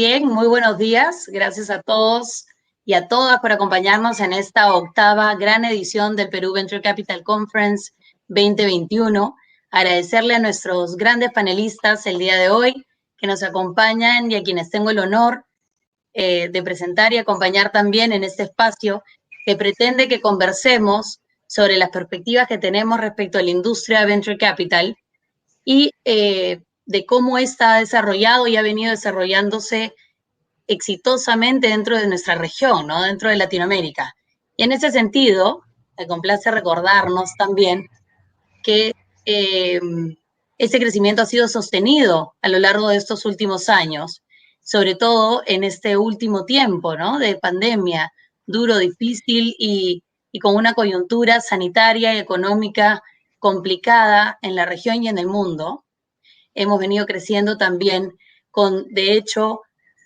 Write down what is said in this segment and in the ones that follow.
Bien, muy buenos días. Gracias a todos y a todas por acompañarnos en esta octava gran edición del Perú Venture Capital Conference 2021. Agradecerle a nuestros grandes panelistas el día de hoy que nos acompañan y a quienes tengo el honor de presentar y acompañar también en este espacio que pretende que conversemos sobre las perspectivas que tenemos respecto a la industria Venture Capital y de cómo esta ha desarrollado y ha venido desarrollándose exitosamente dentro de nuestra región, ¿no? Dentro de Latinoamérica. Y en ese sentido, me complace recordarnos también que ese crecimiento ha sido sostenido a lo largo de estos últimos años, sobre todo en este último tiempo, ¿no? De pandemia, duro, difícil y con una coyuntura sanitaria y económica complicada en la región y en el mundo. Hemos venido creciendo también con, de hecho,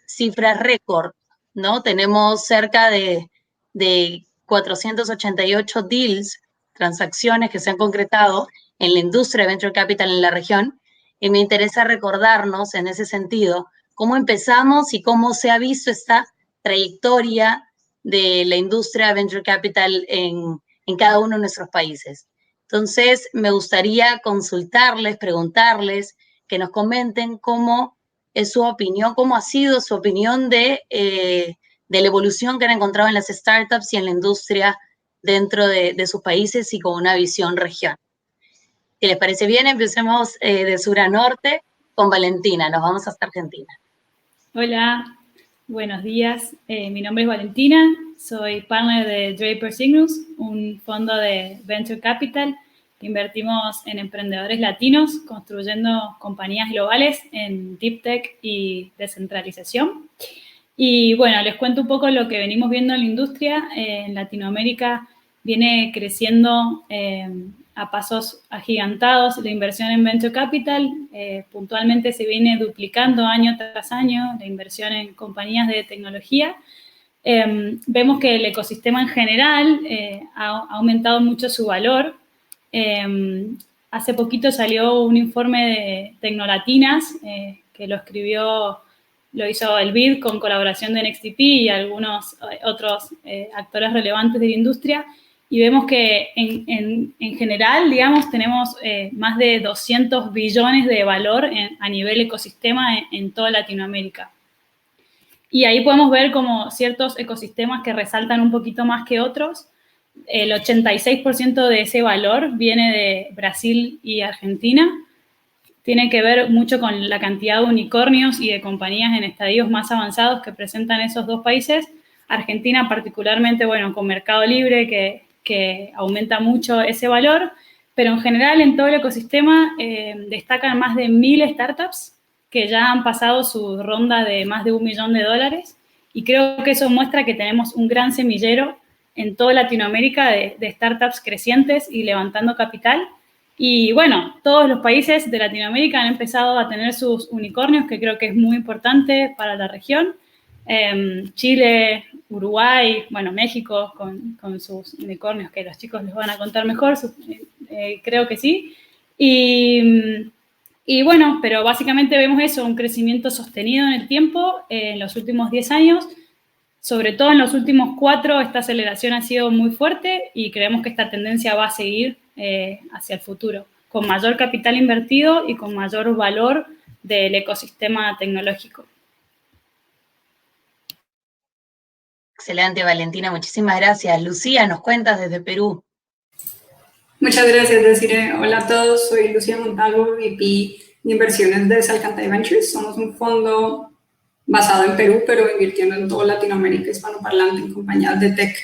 cifras récord, ¿no? Tenemos cerca de 488 deals, transacciones que se han concretado en la industria de Venture Capital en la región, y me interesa recordarnos en ese sentido cómo empezamos y cómo se ha visto esta trayectoria de la industria Venture Capital en cada uno de nuestros países. Entonces, me gustaría consultarles, preguntarles, que nos comenten cómo es su opinión, cómo ha sido su opinión de la evolución que han encontrado en las startups y en la industria dentro de sus países y con una visión regional. Si les parece bien, empecemos de sur a norte con Valentina. Nos vamos hasta Argentina. Hola, buenos días. Mi nombre es Valentina, soy partner de Draper Cygnus, un fondo de Venture Capital. Invertimos en emprendedores latinos, construyendo compañías globales en Deep Tech y descentralización. Y bueno, les cuento un poco lo que venimos viendo en la industria. En Latinoamérica viene creciendo a pasos agigantados la inversión en Venture Capital. Puntualmente se viene duplicando año tras año la inversión en compañías de tecnología. Vemos que el ecosistema en general ha aumentado mucho su valor. Hace poquito salió un informe de Tecnolatinas que lo hizo el BID con colaboración de NextDP y algunos otros actores relevantes de la industria, y vemos que en general, digamos, tenemos más de 200 billones de valor a nivel ecosistema en toda Latinoamérica. Y ahí podemos ver como ciertos ecosistemas que resaltan un poquito más que otros. El 86% de ese valor viene de Brasil y Argentina. Tiene que ver mucho con la cantidad de unicornios y de compañías en estadios más avanzados que presentan esos dos países. Argentina particularmente, bueno, con Mercado Libre, que aumenta mucho ese valor, pero en general en todo el ecosistema destacan más de 1000 startups que ya han pasado su ronda de más de $1 millón, y creo que eso muestra que tenemos un gran semillero en toda Latinoamérica de startups crecientes y levantando capital. Y bueno, todos los países de Latinoamérica han empezado a tener sus unicornios, que creo que es muy importante para la región. Chile, Uruguay, bueno, México con sus unicornios, que los chicos les van a contar mejor, creo que sí. Y bueno, pero básicamente vemos eso, un crecimiento sostenido en el tiempo, en los últimos 10 años. Sobre todo en los últimos 4, esta aceleración ha sido muy fuerte y creemos que esta tendencia va a seguir hacia el futuro, con mayor capital invertido y con mayor valor del ecosistema tecnológico. Excelente, Valentina, muchísimas gracias. Lucía, nos cuentas desde Perú. Muchas gracias, Desiree. Hola a todos, soy Lucía Montalvo, VP de inversiones de Salcantay Ventures. Somos un fondo basado en Perú, pero invirtiendo en toda Latinoamérica hispanoparlante en compañías de tech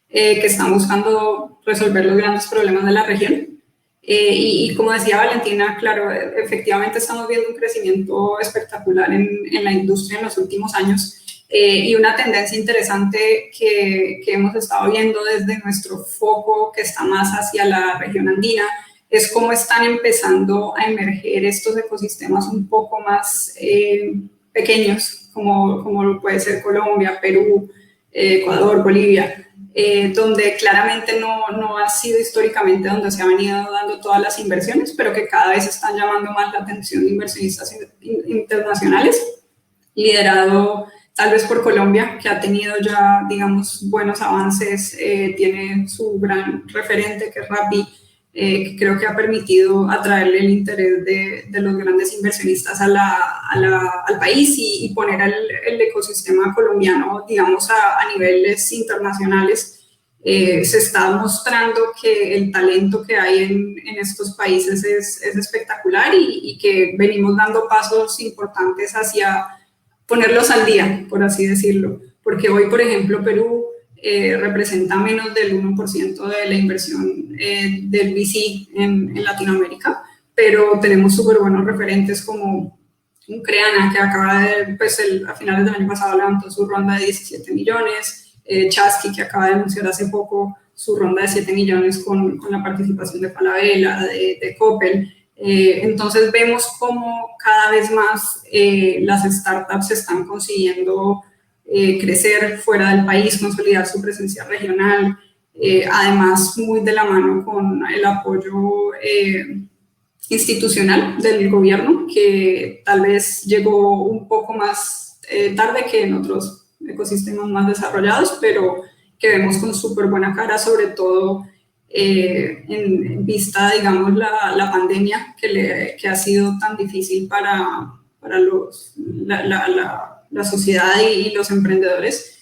que están buscando resolver los grandes problemas de la región. Y como decía Valentina, claro, efectivamente estamos viendo un crecimiento espectacular en la industria en los últimos años. Y una tendencia interesante que hemos estado viendo desde nuestro foco, que está más hacia la región andina, es cómo están empezando a emerger estos ecosistemas un poco más pequeños, como puede ser Colombia, Perú, Ecuador, Bolivia, donde claramente no ha sido históricamente donde se han venido dando todas las inversiones, pero que cada vez están llamando más la atención de inversionistas internacionales. liderado tal vez por Colombia, que ha tenido ya, digamos, buenos avances, tiene su gran referente, que es Rappi, que creo que ha permitido atraerle el interés de los grandes inversionistas al país y poner el ecosistema colombiano, digamos, a niveles internacionales. Se está mostrando que el talento que hay en estos países es espectacular y que venimos dando pasos importantes hacia ponerlos al día, por así decirlo, porque hoy, por ejemplo, Perú representa menos del 1% de la inversión del VC en Latinoamérica, pero tenemos súper buenos referentes como un Creana, que acaba de, pues a finales del año pasado levantó su ronda de 17 millones, Chasqui, que acaba de anunciar hace poco su ronda de 7 millones con la participación de Falabella, de Coppel. Entonces vemos cómo cada vez más las startups están consiguiendo crecer fuera del país, consolidar su presencia regional, además muy de la mano con el apoyo institucional del gobierno, que tal vez llegó un poco más tarde que en otros ecosistemas más desarrollados, pero que vemos con súper buena cara, sobre todo en vista, digamos, la pandemia que ha sido tan difícil para la sociedad y los emprendedores,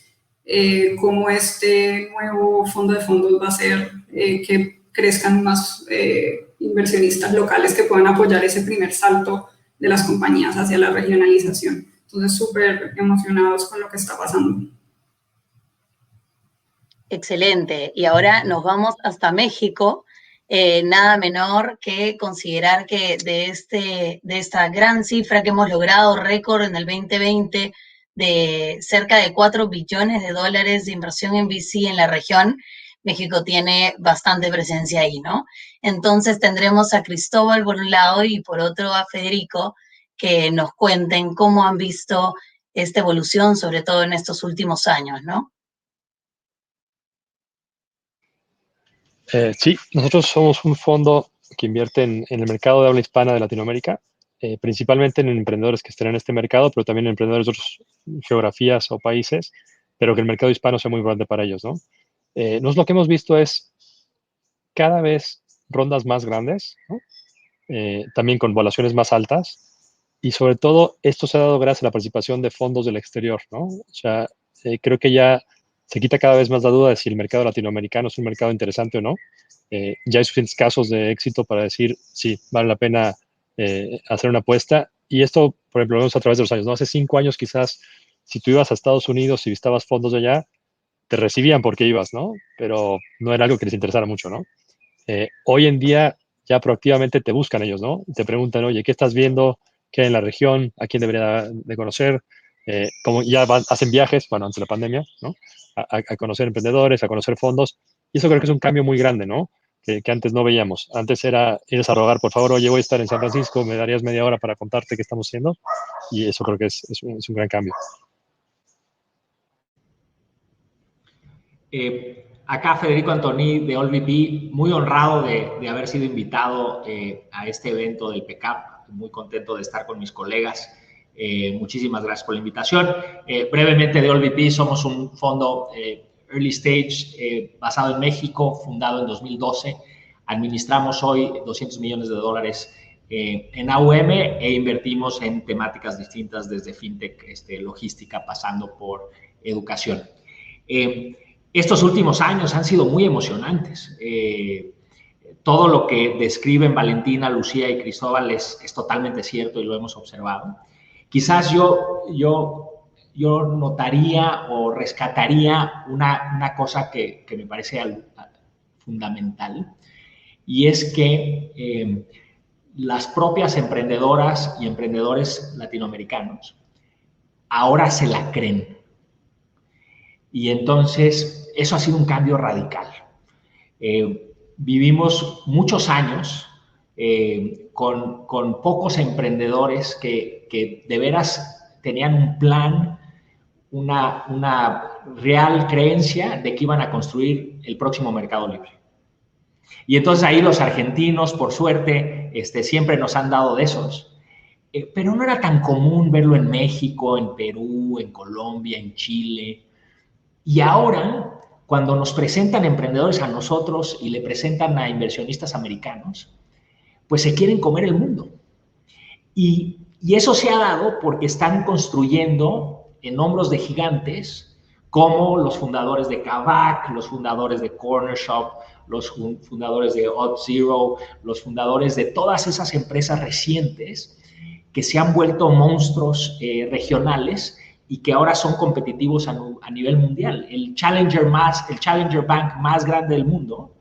cómo este nuevo fondo de fondos va a hacer que crezcan más inversionistas locales que puedan apoyar ese primer salto de las compañías hacia la regionalización. Entonces, súper emocionados con lo que está pasando. Excelente. Y ahora nos vamos hasta México. Nada menor que considerar que de esta gran cifra que hemos logrado, récord en el 2020, de cerca de $4 billones de inversión en VC en la región, México tiene bastante presencia ahí, ¿no? Entonces tendremos a Cristóbal por un lado y por otro a Federico, que nos cuenten cómo han visto esta evolución, sobre todo en estos últimos años, ¿no? Sí, nosotros somos un fondo que invierte en el mercado de habla hispana de Latinoamérica, principalmente en emprendedores que estén en este mercado, pero también en emprendedores de otras geografías o países, pero que el mercado hispano sea muy importante para ellos, ¿no? Nosotros lo que hemos visto es cada vez rondas más grandes, ¿no? También con valuaciones más altas, y sobre todo esto se ha dado gracias a la participación de fondos del exterior, ¿no? O sea, creo que ya se quita cada vez más la duda de si el mercado latinoamericano es un mercado interesante o no. Ya hay suficientes casos de éxito para decir, sí, vale la pena hacer una apuesta. Y esto, por ejemplo, lo vemos a través de los años, ¿no? Hace 5 años quizás, si tú ibas a Estados Unidos y visitabas fondos de allá, te recibían porque ibas, ¿no? Pero no era algo que les interesara mucho, ¿no? Hoy en día ya proactivamente te buscan ellos, ¿no? Te preguntan, oye, ¿qué estás viendo? ¿Qué hay en la región? ¿A quién debería de conocer? Como ya hacen viajes, bueno, antes de la pandemia, ¿no? A conocer emprendedores, a conocer fondos. Y eso creo que es un cambio muy grande, ¿no? Que antes no veíamos. Antes era ir a rogar, por favor, oye, voy a estar en San Francisco, me darías media hora para contarte qué estamos haciendo. Y eso creo que es un gran cambio. Acá Federico Antoni de AllVP, muy honrado de haber sido invitado a este evento del PECAP, muy contento de estar con mis colegas. Muchísimas gracias por la invitación. Brevemente, de AllVP somos un fondo early stage basado en México, fundado en 2012. Administramos hoy $200 millones en AUM e invertimos en temáticas distintas desde fintech, logística, pasando por educación. Estos últimos años han sido muy emocionantes. Todo lo que describen Valentina, Lucía y Cristóbal es totalmente cierto y lo hemos observado. Quizás yo notaría o rescataría una cosa que me parece fundamental, y es que las propias emprendedoras y emprendedores latinoamericanos ahora se la creen. Y entonces eso ha sido un cambio radical. Vivimos muchos años con pocos emprendedores que de veras tenían un plan, una real creencia de que iban a construir el próximo mercado libre. Y entonces ahí los argentinos, por suerte, siempre nos han dado de esos. pero no era tan común verlo en México, en Perú, en Colombia, en Chile. Y ahora, cuando nos presentan emprendedores a nosotros y le presentan a inversionistas americanos, pues se quieren comer el mundo. Y eso se ha dado porque están construyendo en hombros de gigantes como los fundadores de Kavak, los fundadores de Corner Shop, los fundadores de Auth0, los fundadores de todas esas empresas recientes que se han vuelto monstruos regionales y que ahora son competitivos a nivel mundial. El Challenger Bank más grande del mundo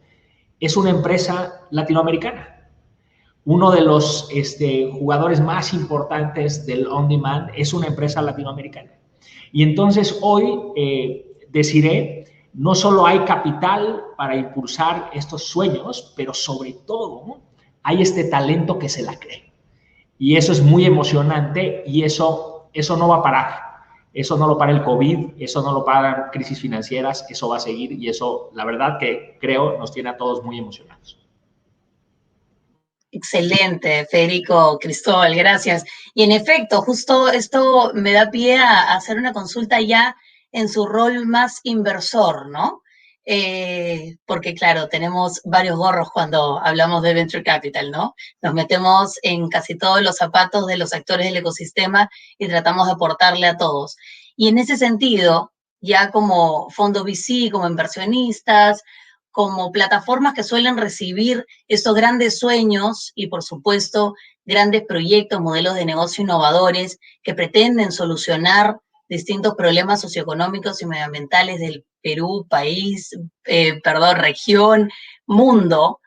es una empresa latinoamericana. Uno de los jugadores más importantes del on-demand es una empresa latinoamericana. Y entonces hoy, Desiree, no solo hay capital para impulsar estos sueños, pero sobre todo hay este talento que se la cree. Y eso es muy emocionante y eso no va a parar. Eso no lo para el COVID, eso no lo para crisis financieras, eso va a seguir y eso, la verdad que creo, nos tiene a todos muy emocionados. Excelente, Federico, Cristóbal, gracias. Y en efecto, justo esto me da pie a hacer una consulta ya en su rol más inversor, ¿no? Porque claro, tenemos varios gorros cuando hablamos de Venture Capital, ¿no? Nos metemos en casi todos los zapatos de los actores del ecosistema y tratamos de aportarle a todos. Y en ese sentido, ya como fondo VC, como inversionistas, como plataformas que suelen recibir estos grandes sueños y, por supuesto, grandes proyectos, modelos de negocio innovadores que pretenden solucionar distintos problemas socioeconómicos y medioambientales del Perú, país, región, mundo.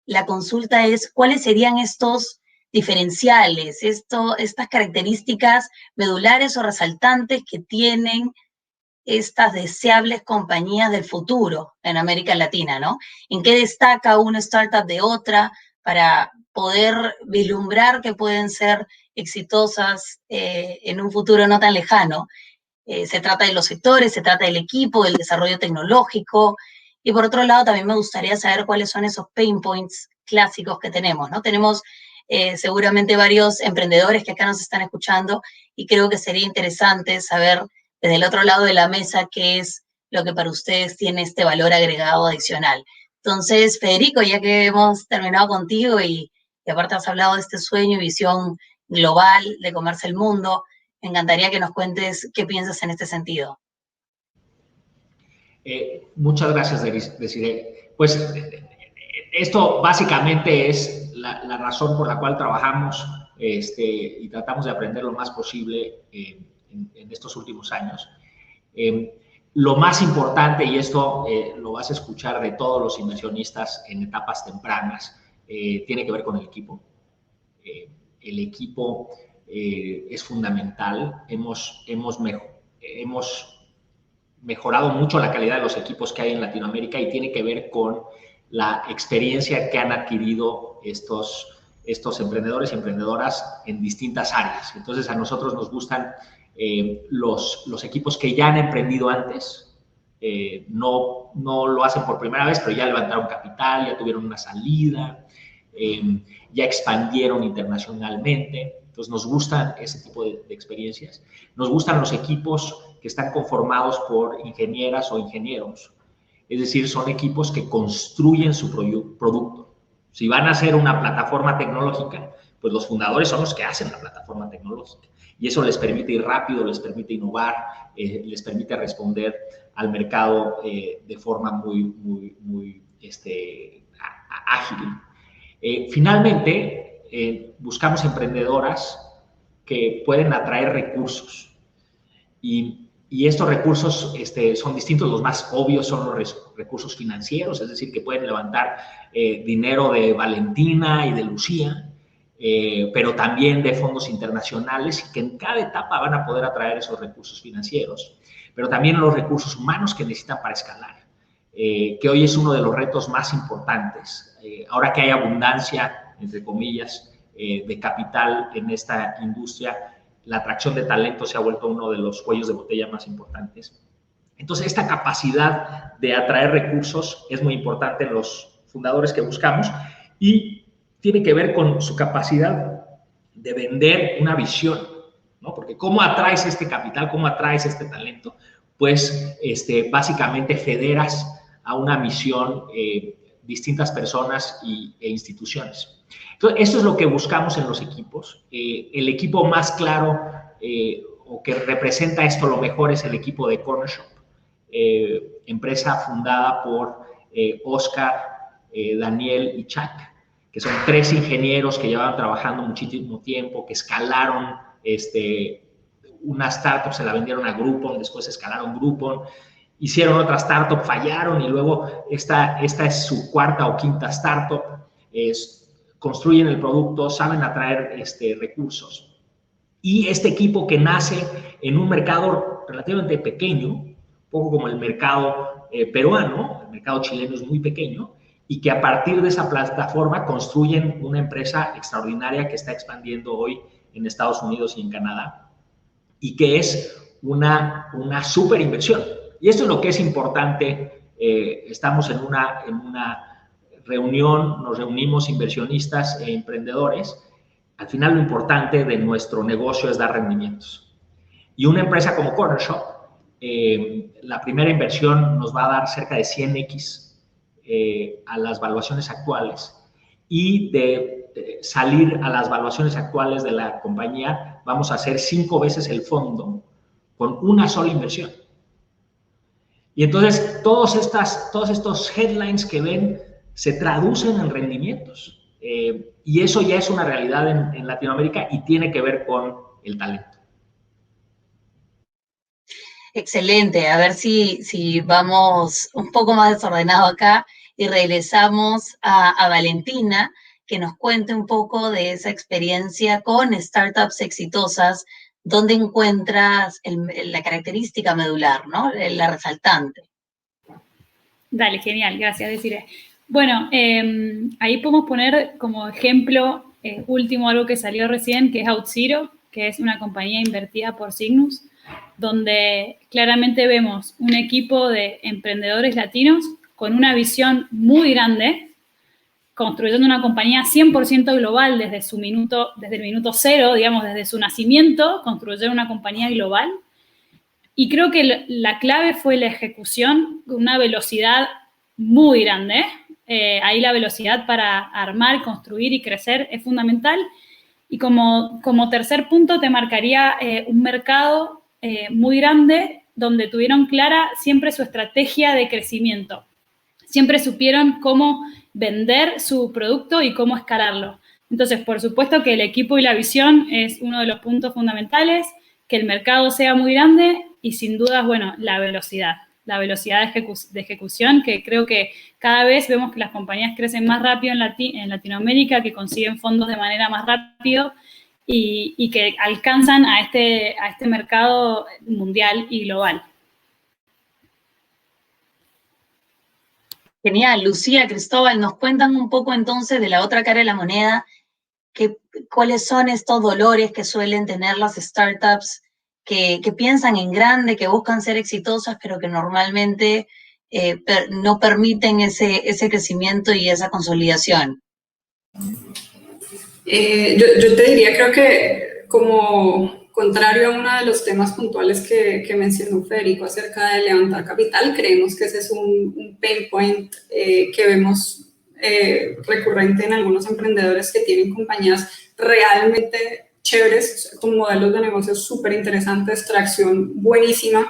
La consulta es, ¿cuáles serían estos diferenciales, estas características medulares o resaltantes que tienen estas deseables compañías del futuro en América Latina, ¿no? ¿En qué destaca una startup de otra para poder vislumbrar que pueden ser exitosas en un futuro no tan lejano? Se trata de los sectores, se trata del equipo, del desarrollo tecnológico, y por otro lado también me gustaría saber cuáles son esos pain points clásicos que tenemos, ¿no? Tenemos seguramente varios emprendedores que acá nos están escuchando y creo que sería interesante saber desde el otro lado de la mesa qué es lo que para ustedes tiene este valor agregado adicional. Entonces, Federico, ya que hemos terminado contigo y aparte has hablado de este sueño y visión global de comerse el mundo, me encantaría que nos cuentes qué piensas en este sentido. Muchas gracias, Desiree. Pues esto básicamente es la razón por la cual trabajamos y tratamos de aprender lo más posible en estos últimos años. Lo más importante, y esto lo vas a escuchar de todos los inversionistas en etapas tempranas, tiene que ver con el equipo. El equipo es fundamental. Hemos mejorado mucho la calidad de los equipos que hay en Latinoamérica y tiene que ver con la experiencia que han adquirido estos emprendedores y emprendedoras en distintas áreas. Entonces, a nosotros nos gustan los equipos que ya han emprendido antes, no lo hacen por primera vez, pero ya levantaron capital, ya tuvieron una salida, ya expandieron internacionalmente. Entonces, nos gustan ese tipo de experiencias. Nos gustan los equipos que están conformados por ingenieras o ingenieros. Es decir, son equipos que construyen su producto. Si van a hacer una plataforma tecnológica, pues los fundadores son los que hacen la plataforma tecnológica. Y eso les permite ir rápido, les permite innovar, les permite responder al mercado de forma muy ágil. Finalmente, buscamos emprendedoras que pueden atraer recursos. Y estos recursos son distintos. Los más obvios son los recursos financieros, es decir, que pueden levantar dinero de Valentina y de Lucía, pero también de fondos internacionales y que en cada etapa van a poder atraer esos recursos financieros, pero también los recursos humanos que necesitan para escalar, que hoy es uno de los retos más importantes. Ahora que hay abundancia, entre comillas, de capital en esta industria, la atracción de talento se ha vuelto uno de los cuellos de botella más importantes. Entonces, esta capacidad de atraer recursos es muy importante en los fundadores que buscamos y tiene que ver con su capacidad de vender una visión, ¿no? Porque ¿cómo atraes este capital? ¿Cómo atraes este talento? Pues básicamente federas a una misión distintas personas e instituciones. Entonces, eso es lo que buscamos en los equipos. El equipo más claro o que representa esto lo mejor es el equipo de Cornershop, empresa fundada por Oscar, Daniel y Chuck, que son 3 ingenieros que llevaban trabajando muchísimo tiempo, que escalaron una startup, se la vendieron a Groupon, después escalaron Groupon, hicieron otra startup, fallaron y luego esta es su 4ª o 5ª startup, construyen el producto, saben atraer recursos. Y este equipo que nace en un mercado relativamente pequeño, un poco como el mercado peruano, el mercado chileno es muy pequeño, y que a partir de esa plataforma construyen una empresa extraordinaria que está expandiendo hoy en Estados Unidos y en Canadá, y que es una súper inversión. Y esto es lo que es importante. Estamos en una reunión, nos reunimos inversionistas e emprendedores. Al final lo importante de nuestro negocio es dar rendimientos. Y una empresa como Cornershop, la primera inversión nos va a dar cerca de 100x a las valuaciones actuales, y de salir a las valuaciones actuales de la compañía vamos a hacer 5 veces el fondo con una sola inversión. Y entonces todos estos headlines que ven se traducen en rendimientos, y eso ya es una realidad en Latinoamérica y tiene que ver con el talento. Excelente, a ver si vamos un poco más desordenado acá y regresamos a Valentina, que nos cuente un poco de esa experiencia con startups exitosas, donde encuentras la característica medular, ¿no? La resaltante. Dale, genial, gracias, Desiree. Bueno, ahí podemos poner como ejemplo último algo que salió recién, que es OutZero, que es una compañía invertida por Signus, donde claramente vemos un equipo de emprendedores latinos con una visión muy grande, construyendo una compañía 100% global desde el minuto cero, digamos, desde su nacimiento, construyeron una compañía global. Y creo que la clave fue la ejecución con una velocidad muy grande. Ahí la velocidad para armar, construir y crecer es fundamental. Y como tercer punto te marcaría un mercado muy grande donde tuvieron clara siempre su estrategia de crecimiento. Siempre supieron cómo vender su producto y cómo escalarlo. Entonces, por supuesto que el equipo y la visión es uno de los puntos fundamentales, que el mercado sea muy grande y sin dudas, bueno, la velocidad de ejecución, que creo que cada vez vemos que las compañías crecen más rápido en Latinoamérica, que consiguen fondos de manera más rápido y que alcanzan a este mercado mundial y global. Genial, Lucía, Cristóbal, nos cuentan un poco entonces de la otra cara de la moneda, cuáles son estos dolores que suelen tener las startups que piensan en grande, que buscan ser exitosas, pero que normalmente no permiten ese crecimiento y esa consolidación. Yo te diría, creo que como contrario a uno de los temas puntuales que mencionó Federico acerca de levantar capital, creemos que ese es un pain point que vemos recurrente en algunos emprendedores que tienen compañías realmente chéveres, con modelos de negocios súper interesantes, tracción buenísima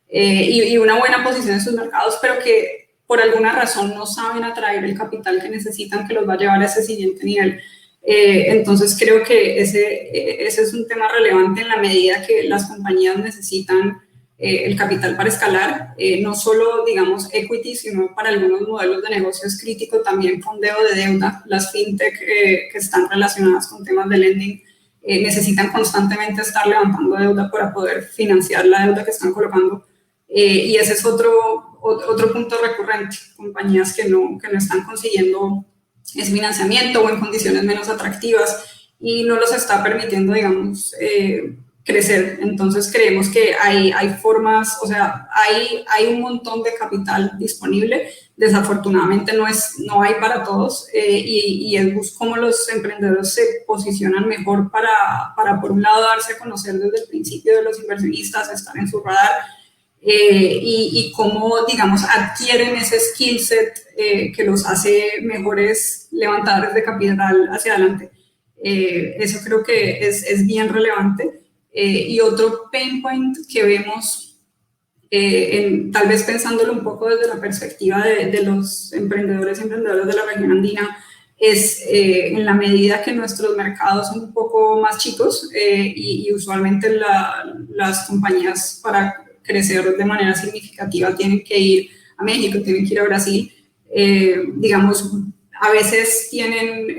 y una buena posición en sus mercados, pero que por alguna razón no saben atraer el capital que necesitan, que los va a llevar a ese siguiente nivel. Entonces creo que ese es un tema relevante en la medida que las compañías necesitan el capital para escalar, no solo, digamos, equity, sino para algunos modelos de negocios críticos también fondeo de deuda. Las fintech que están relacionadas con temas de lending necesitan constantemente estar levantando deuda para poder financiar la deuda que están colocando. Y ese es otro punto recurrente, compañías que no están consiguiendo ese financiamiento o en condiciones menos atractivas y no los está permitiendo, digamos, crecer. Entonces creemos que hay formas, o sea, hay un montón de capital disponible, desafortunadamente no hay para todos, y es cómo los emprendedores se posicionan mejor para por un lado darse a conocer desde el principio de los inversionistas, estar en su radar, y cómo, digamos, adquieren ese skill set que los hace mejores levantadores de capital hacia adelante. Eso creo que es bien relevante. Y otro pain point que vemos, tal vez pensándolo un poco desde la perspectiva de los emprendedores y emprendedoras de la región andina, es en la medida que nuestros mercados son un poco más chicos, y usualmente las compañías para crecer de manera significativa tienen que ir a México, tienen que ir a Brasil, digamos, a veces tienen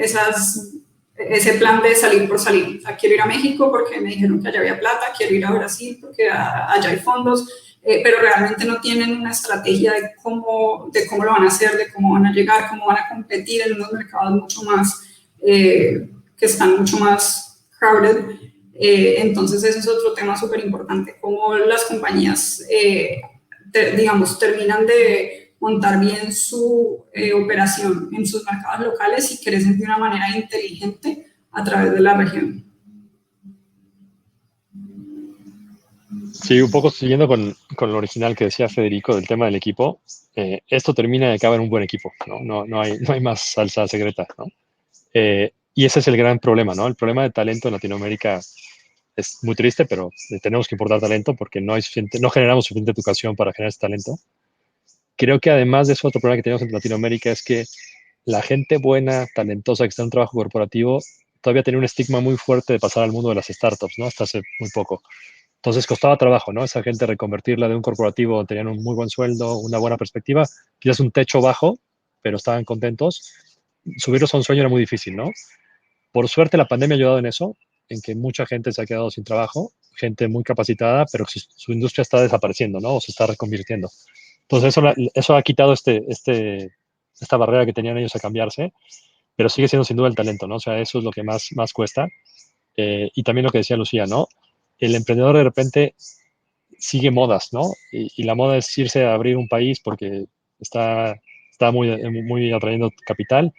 ese plan de salir por salir. O sea, quiero ir a México porque me dijeron que allá había plata, quiero ir a Brasil porque allá hay fondos, pero realmente no tienen una estrategia de cómo lo van a hacer, de cómo van a llegar, cómo van a competir en unos mercados mucho más, que están mucho más crowded. Entonces ese es otro tema súper importante, cómo las compañías, digamos, terminan de montar bien su operación en sus mercados locales y crecen de una manera inteligente a través de la región. Sí, un poco siguiendo con lo original que decía Federico del tema del equipo, esto termina de acabar en un buen equipo, ¿no? No hay más salsa secreta, ¿no? Y ese es el gran problema, ¿no? El problema de talento en Latinoamérica es muy triste, pero tenemos que importar talento porque no generamos suficiente educación para generar ese talento. Creo que además de eso, otro problema que tenemos en Latinoamérica es que la gente buena, talentosa, que está en un trabajo corporativo, todavía tiene un estigma muy fuerte de pasar al mundo de las startups, ¿no? Hasta hace muy poco. Entonces costaba trabajo, ¿no? Esa gente reconvertirla de un corporativo, tenían un muy buen sueldo, una buena perspectiva, quizás un techo bajo, pero estaban contentos. Subirlos a un sueño era muy difícil, ¿no? Por suerte la pandemia ha ayudado en eso, en que mucha gente se ha quedado sin trabajo, gente muy capacitada, pero su industria está desapareciendo, ¿no? O se está reconvirtiendo. Entonces eso ha quitado esta barrera que tenían ellos a cambiarse, pero sigue siendo sin duda el talento, ¿no? O sea, eso es lo que más cuesta. Y también lo que decía Lucía, ¿no? El emprendedor de repente sigue modas, ¿no? Y la moda es irse a abrir un país porque está muy atrayendo capital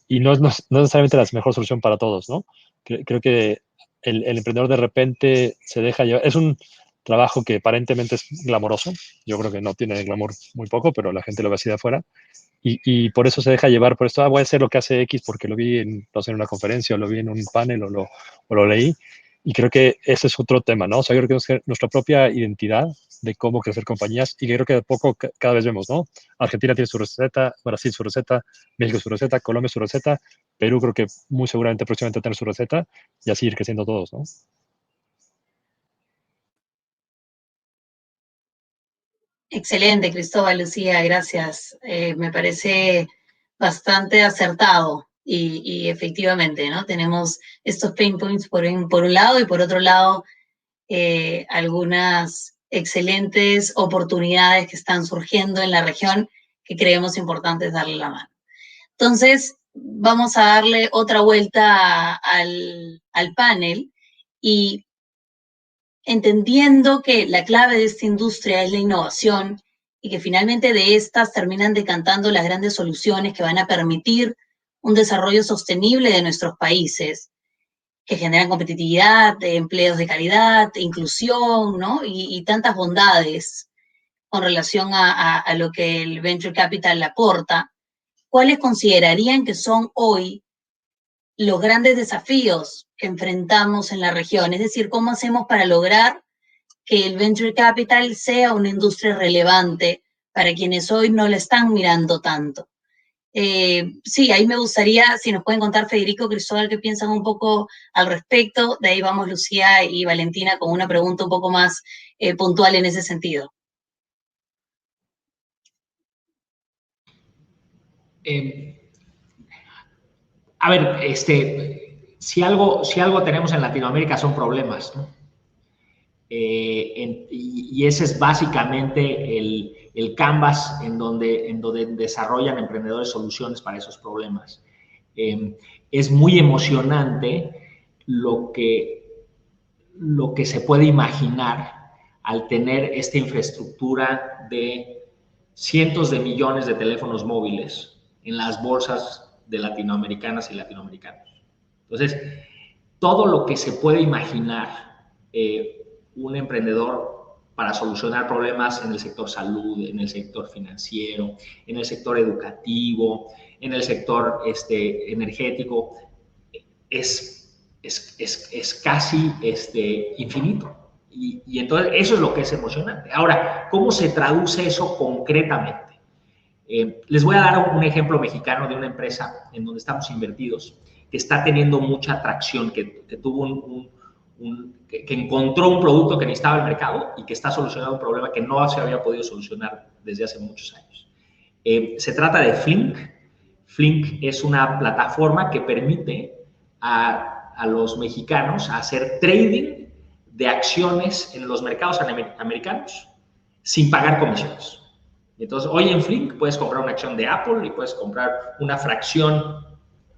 y no es necesariamente la mejor solución para todos, ¿no? Creo que el emprendedor de repente se deja llevar. Es un trabajo que aparentemente es glamoroso. Yo creo que no tiene glamour muy poco, pero la gente lo ve así de afuera. Y por eso se deja llevar por esto. Voy a hacer lo que hace X porque lo vi en una conferencia o lo vi en un panel o lo leí. Y creo que ese es otro tema, ¿no? O sea, yo creo que nuestra propia identidad de cómo crecer compañías y creo que de poco cada vez vemos, ¿no? Argentina tiene su receta, Brasil su receta, México su receta, Colombia su receta, Perú creo que muy seguramente próximamente tener su receta y así ir creciendo todos, ¿no? Excelente, Cristóbal, Lucía, gracias. Me parece bastante acertado y efectivamente, ¿no? Tenemos estos pain points por un lado y por otro lado algunas excelentes oportunidades que están surgiendo en la región que creemos importantes darle la mano. Entonces, vamos a darle otra vuelta al panel y entendiendo que la clave de esta industria es la innovación y que finalmente de estas terminan decantando las grandes soluciones que van a permitir un desarrollo sostenible de nuestros países, que generan competitividad, empleos de calidad, inclusión, ¿no? Y tantas bondades con relación a lo que el Venture Capital aporta. ¿Cuáles considerarían que son hoy los grandes desafíos que enfrentamos en la región? Es decir, ¿cómo hacemos para lograr que el Venture Capital sea una industria relevante para quienes hoy no la están mirando tanto? Sí, ahí me gustaría, si nos pueden contar Federico, Cristóbal, qué piensan un poco al respecto. De ahí vamos Lucía y Valentina con una pregunta un poco más puntual en ese sentido. A ver, si algo tenemos en Latinoamérica son problemas, ¿no? Y ese es básicamente el canvas en donde desarrollan emprendedores soluciones para esos problemas. Es muy emocionante lo que se puede imaginar al tener esta infraestructura de cientos de millones de teléfonos móviles en las bolsas de latinoamericanas y latinoamericanos. Entonces, todo lo que se puede imaginar un emprendedor para solucionar problemas en el sector salud, en el sector financiero, en el sector educativo, en el sector energético, es casi infinito. Y entonces eso es lo que es emocionante. Ahora, ¿cómo se traduce eso concretamente? Les voy a dar un ejemplo mexicano de una empresa en donde estamos invertidos, que está teniendo mucha atracción, que tuvo que encontró un producto que necesitaba el mercado y que está solucionando un problema que no se había podido solucionar desde hace muchos años. Se trata de Flink. Flink es una plataforma que permite a los mexicanos hacer trading de acciones en los mercados americanos sin pagar comisiones. Entonces, hoy en Flink puedes comprar una acción de Apple y puedes comprar una fracción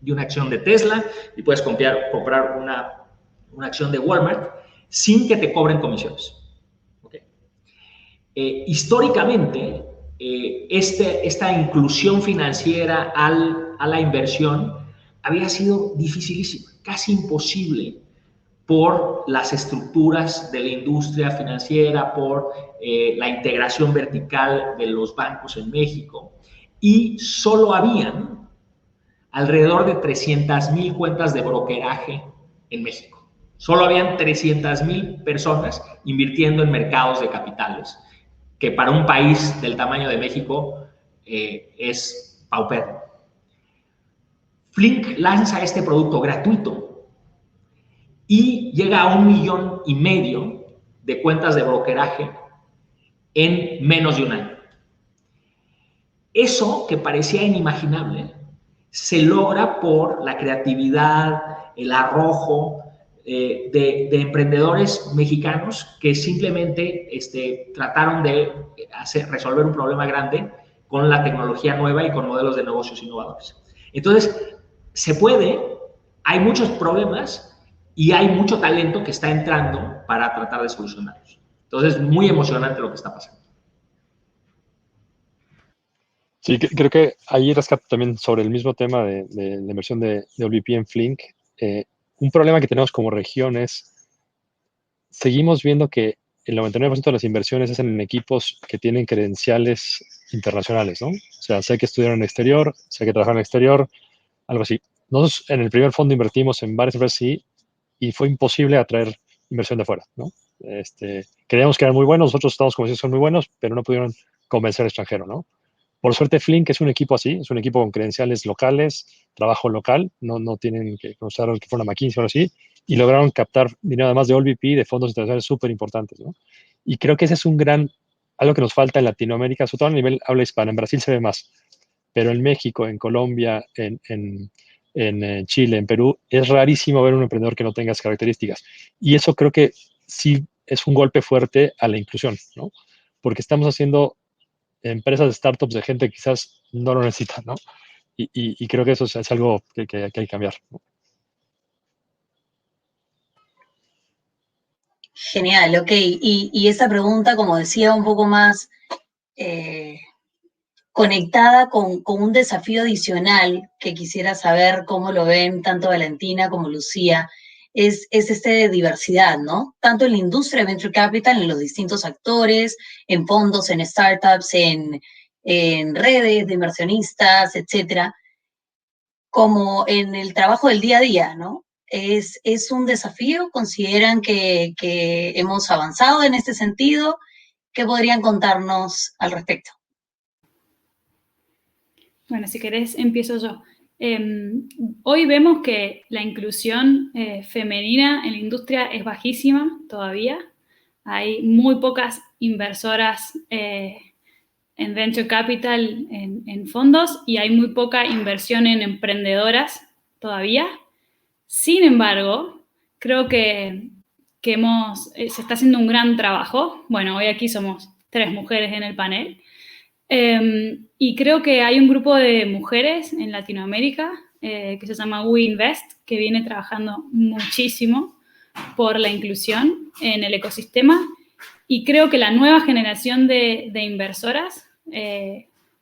de una acción de Tesla y puedes comprar una acción de Walmart sin que te cobren comisiones. ¿Okay? Históricamente, esta inclusión financiera a la inversión había sido dificilísima, casi imposible, por las estructuras de la industria financiera, por la integración vertical de los bancos en México, y solo habían alrededor de 300,000 cuentas de brokeraje en México. Solo habían 300,000 personas invirtiendo en mercados de capitales, que para un país del tamaño de México es paupérrimo. Flink lanza este producto gratuito y llega a 1,5 millones de cuentas de brokeraje en menos de un año. Eso que parecía inimaginable se logra por la creatividad, el arrojo de emprendedores mexicanos que simplemente trataron de resolver un problema grande con la tecnología nueva y con modelos de negocios innovadores. Entonces, se puede, hay muchos problemas y hay mucho talento que está entrando para tratar de solucionarlos. Entonces, muy emocionante lo que está pasando. Sí, creo que ahí rescato también sobre el mismo tema de la inversión de OLVP en Flink. Un problema que tenemos como región es, seguimos viendo que el 99% de las inversiones es en equipos que tienen credenciales internacionales, ¿no? O sea, sé que estudiaron en el exterior, sé que trabajaron en el exterior, algo así. Nosotros en el primer fondo invertimos en varias empresas sí, y fue imposible atraer inversión de fuera, ¿no? Creíamos que eran muy buenos, nosotros estamos convencidos que son muy buenos, pero no pudieron convencer al extranjero, ¿no? Por suerte, Flink es un equipo así, es un equipo con credenciales locales, trabajo local, no tienen que conocer que fuera una McKinsey o así, y lograron captar dinero además de OLVP, de fondos internacionales súper importantes, ¿no? Y creo que ese es algo que nos falta en Latinoamérica, sobre todo a nivel habla hispana. En Brasil se ve más, pero en México, en Colombia, en Chile, en Perú, es rarísimo ver un emprendedor que no tenga esas características. Y eso creo que sí es un golpe fuerte a la inclusión, ¿no? Porque estamos haciendo empresas de startups de gente que quizás no lo necesita, ¿no? Y creo que eso es algo que hay que cambiar, ¿no? Genial, ok. Y esa pregunta, como decía, un poco más conectada con un desafío adicional que quisiera saber cómo lo ven tanto Valentina como Lucía, es de diversidad, ¿no? Tanto en la industria de Venture Capital, en los distintos actores, en fondos, en startups, en redes de inversionistas, etcétera, como en el trabajo del día a día, ¿no? ¿Es un desafío? ¿Consideran que hemos avanzado en este sentido? ¿Qué podrían contarnos al respecto? Bueno, si querés, empiezo yo. Hoy vemos que la inclusión femenina en la industria es bajísima todavía. Hay muy pocas inversoras en Venture Capital, en fondos, y hay muy poca inversión en emprendedoras todavía. Sin embargo, creo que se está haciendo un gran trabajo. Bueno, hoy aquí somos 3 mujeres en el panel. Y creo que hay un grupo de mujeres en Latinoamérica que se llama We Invest, que viene trabajando muchísimo por la inclusión en el ecosistema, y creo que la nueva generación de inversoras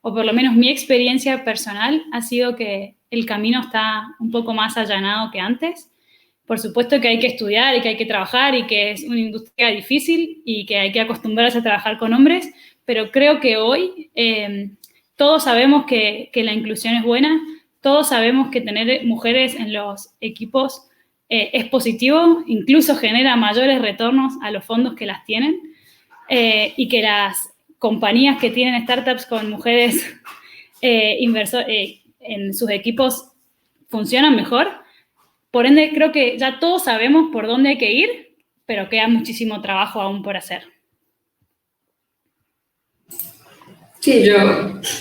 o por lo menos mi experiencia personal, ha sido que el camino está un poco más allanado que antes. Por supuesto que hay que estudiar y que hay que trabajar y que es una industria difícil y que hay que acostumbrarse a trabajar con hombres, pero creo que hoy todos sabemos que la inclusión es buena, todos sabemos que tener mujeres en los equipos es positivo, incluso genera mayores retornos a los fondos que las tienen, y que las compañías que tienen startups con mujeres en sus equipos funcionan mejor. Por ende, creo que ya todos sabemos por dónde hay que ir, pero queda muchísimo trabajo aún por hacer. Sí, yo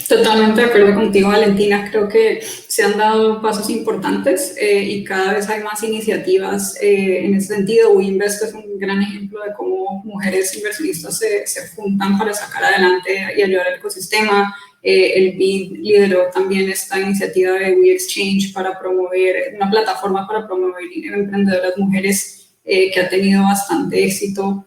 totalmente de acuerdo contigo, Valentina. Creo que se han dado pasos importantes y cada vez hay más iniciativas en ese sentido. WeInvest es un gran ejemplo de cómo mujeres inversionistas se juntan para sacar adelante y ayudar al ecosistema. El BID lideró también esta iniciativa de WeExchange para promover, una plataforma para promover emprendedoras mujeres que ha tenido bastante éxito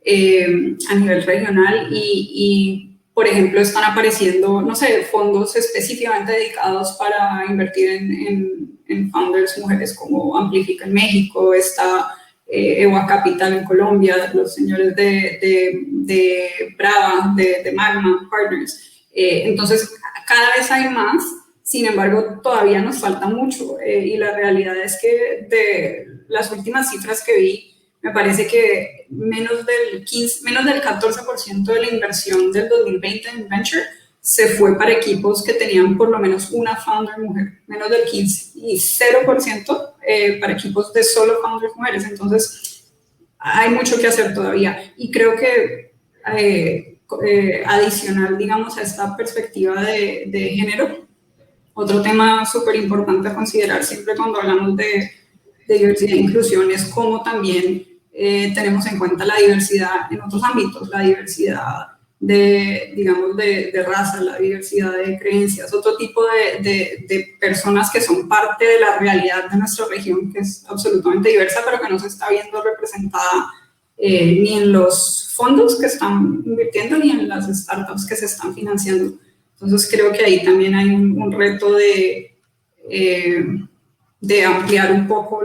a nivel regional y por ejemplo, están apareciendo, no sé, fondos específicamente dedicados para invertir en founders mujeres como Amplifica en México, está EWA Capital en Colombia, los señores de Brava, de Magma Partners. Entonces, cada vez hay más, sin embargo, todavía nos falta mucho y la realidad es que de las últimas cifras que vi, me parece que menos del 14% de la inversión del 2020 en Venture se fue para equipos que tenían por lo menos una founder mujer, menos del 15%, y 0% para equipos de solo founders mujeres. Entonces, hay mucho que hacer todavía. Y creo que adicional, digamos, a esta perspectiva de género, otro tema súper importante a considerar siempre cuando hablamos de diversidad e inclusión es cómo también tenemos en cuenta la diversidad en otros ámbitos, la diversidad digamos, de raza, la diversidad de creencias, otro tipo de personas que son parte de la realidad de nuestra región, que es absolutamente diversa, pero que no se está viendo representada ni en los fondos que están invirtiendo, ni en las startups que se están financiando. Entonces creo que ahí también hay un reto de ampliar un poco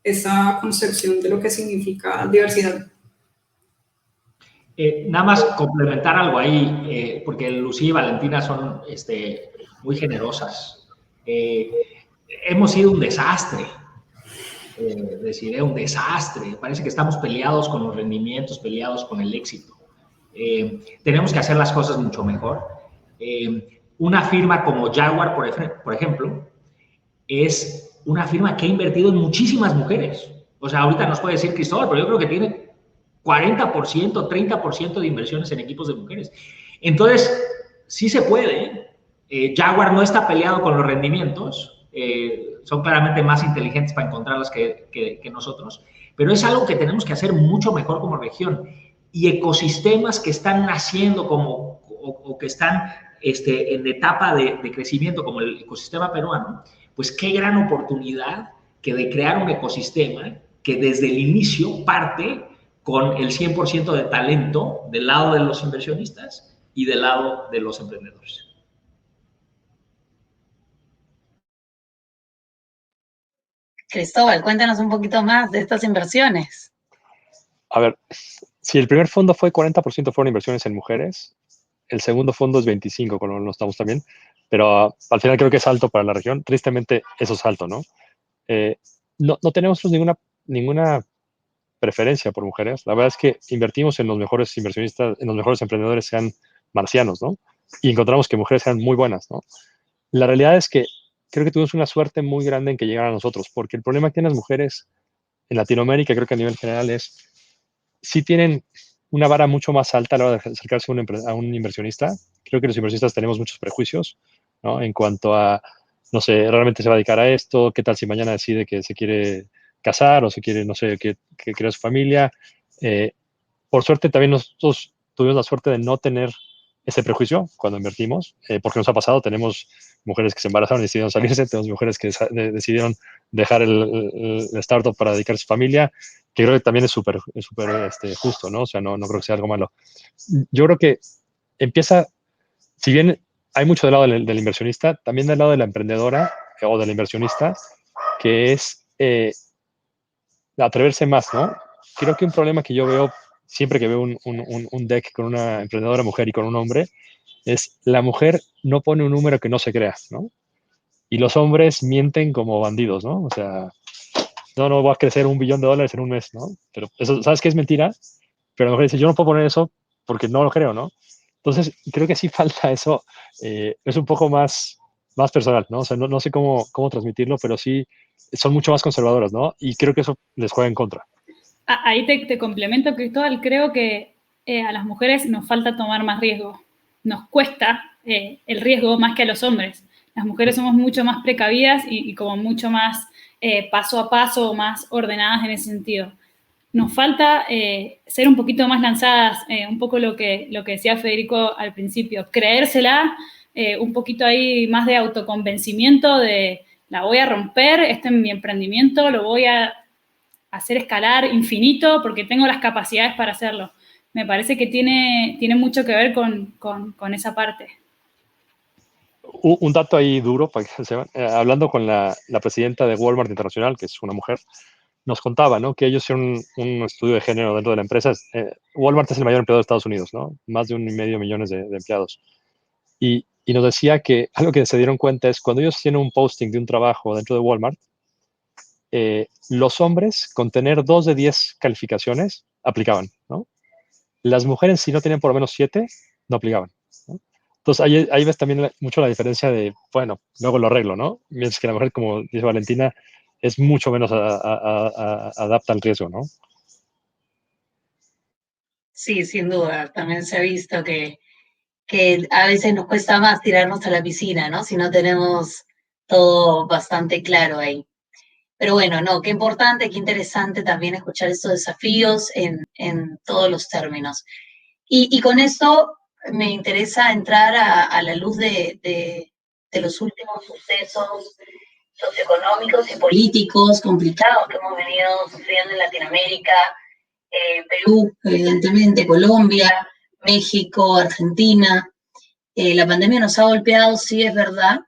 esa concepción de lo que significa diversidad. Nada más complementar algo ahí, porque Lucía y Valentina son muy generosas. Hemos sido un desastre, un desastre. Parece que estamos peleados con los rendimientos, peleados con el éxito. Tenemos que hacer las cosas mucho mejor. Una firma como Jaguar, por ejemplo, es una firma que ha invertido en muchísimas mujeres. O sea, ahorita nos puede decir Cristóbal, pero yo creo que tiene 40%, 30% de inversiones en equipos de mujeres. Entonces, sí se puede. Jaguar no está peleado con los rendimientos. Son claramente más inteligentes para encontrarlas que nosotros. Pero es algo que tenemos que hacer mucho mejor como región. Y ecosistemas que están naciendo o que están en etapa de crecimiento, como el ecosistema peruano, pues qué gran oportunidad que de crear un ecosistema que desde el inicio parte con el 100% de talento del lado de los inversionistas y del lado de los emprendedores. Cristóbal, cuéntanos un poquito más de estas inversiones. A ver, si el primer fondo fue 40% fueron inversiones en mujeres, el segundo fondo es 25%, con lo no estamos también, pero al final creo que es alto para la región. Tristemente, eso es alto, ¿no? No tenemos ninguna preferencia por mujeres. La verdad es que invertimos en los mejores inversionistas, en los mejores emprendedores, sean marcianos, ¿no? Y encontramos que mujeres sean muy buenas, ¿no? La realidad es que creo que tuvimos una suerte muy grande en que llegaran a nosotros, porque el problema que tienen las mujeres en Latinoamérica, creo que a nivel general, es sí tienen una vara mucho más alta a la hora de acercarse a un inversionista. Creo que los inversionistas tenemos muchos prejuicios, ¿no? En cuanto a, no sé, realmente se va a dedicar a esto, qué tal si mañana decide que se quiere casar o se quiere, no sé, que crear su familia. Por suerte también nosotros tuvimos la suerte de no tener ese prejuicio cuando invertimos, porque nos ha pasado, tenemos mujeres que se embarazaron y decidieron salirse, tenemos mujeres que decidieron dejar el startup para dedicar a su familia, que creo que también es súper justo, ¿no? O sea, no creo que sea algo malo. Yo creo que empieza si bien hay mucho del lado del inversionista, también del lado de la emprendedora o del inversionista, que es atreverse más, ¿no? Creo que un problema que yo veo siempre que veo un deck con una emprendedora mujer y con un hombre es la mujer no pone un número que no se crea, ¿no? Y los hombres mienten como bandidos, ¿no? O sea, no va a crecer $1 billón en un mes, ¿no? Pero eso, ¿sabes qué es mentira? Pero la mujer dice, yo no puedo poner eso porque no lo creo, ¿no? Entonces, creo que sí falta eso. Es un poco más personal, ¿no? O sea, no sé cómo transmitirlo, pero sí son mucho más conservadoras, ¿no? Y creo que eso les juega en contra. Ahí te complemento, Cristóbal. Creo que a las mujeres nos falta tomar más riesgo. Nos cuesta el riesgo más que a los hombres. Las mujeres somos mucho más precavidas y como mucho más paso a paso, más ordenadas en ese sentido. Nos falta ser un poquito más lanzadas, un poco lo que decía Federico al principio, creérsela, un poquito ahí más de autoconvencimiento de la voy a romper, este es mi emprendimiento, lo voy a hacer escalar infinito porque tengo las capacidades para hacerlo. Me parece que tiene mucho que ver con esa parte. Un dato ahí duro, para que sepan, hablando con la presidenta de Walmart Internacional, que es una mujer, nos contaba, ¿no? Que ellos hicieron un estudio de género dentro de la empresa. Walmart es el mayor empleador de Estados Unidos, ¿no? Más de 1,5 millones de empleados. Y nos decía que algo que se dieron cuenta es cuando ellos tienen un posting de un trabajo dentro de Walmart, los hombres con tener 2 de 10 calificaciones aplicaban, ¿no? Las mujeres, si no tenían por lo menos 7, no aplicaban, ¿no? Entonces, ahí ves también mucho la diferencia de, bueno, luego lo arreglo, ¿no? Mientras que la mujer, como dice Valentina, es mucho menos adapta al riesgo, ¿no? Sí, sin duda. También se ha visto que a veces nos cuesta más tirarnos a la piscina, ¿no? Si no tenemos todo bastante claro ahí. Pero bueno, no, qué importante, qué interesante también escuchar estos desafíos en todos los términos. Y con esto me interesa entrar a la luz de los últimos sucesos socioeconómicos y políticos complicados que hemos venido sufriendo en Latinoamérica, Perú, evidentemente, Colombia, México, Argentina. La pandemia nos ha golpeado, sí es verdad,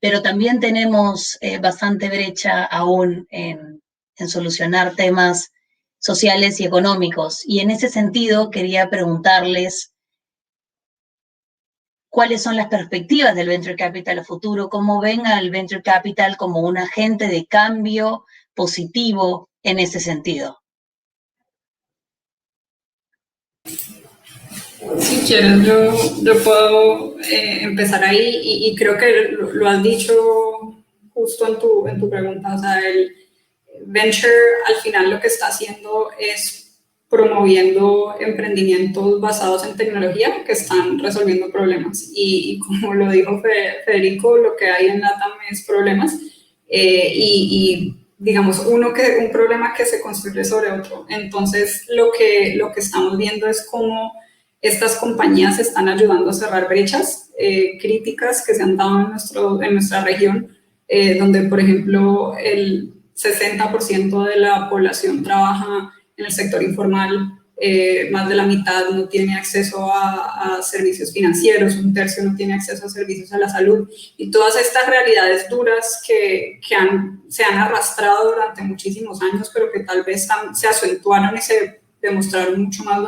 pero también tenemos bastante brecha aún en solucionar temas sociales y económicos. Y en ese sentido quería preguntarles cuáles son las perspectivas del Venture Capital a futuro, cómo ven al Venture Capital como un agente de cambio positivo en ese sentido. Si quieres, yo puedo empezar ahí y creo que lo has dicho justo en tu pregunta. O sea, el venture al final lo que está haciendo es promoviendo emprendimientos basados en tecnología que están resolviendo problemas. Y como lo dijo Federico, lo que hay en LATAM es problemas y digamos, un problema que se construye sobre otro. Entonces, lo que estamos viendo es cómo estas compañías están ayudando a cerrar brechas críticas que se han dado en nuestra región, donde, por ejemplo, el 60% de la población trabaja en el sector informal, más de la mitad no tiene acceso a servicios financieros, 1/3 no tiene acceso a servicios a la salud, y todas estas realidades duras que se han arrastrado durante muchísimos años, pero que tal vez se acentuaron y se demostraron mucho más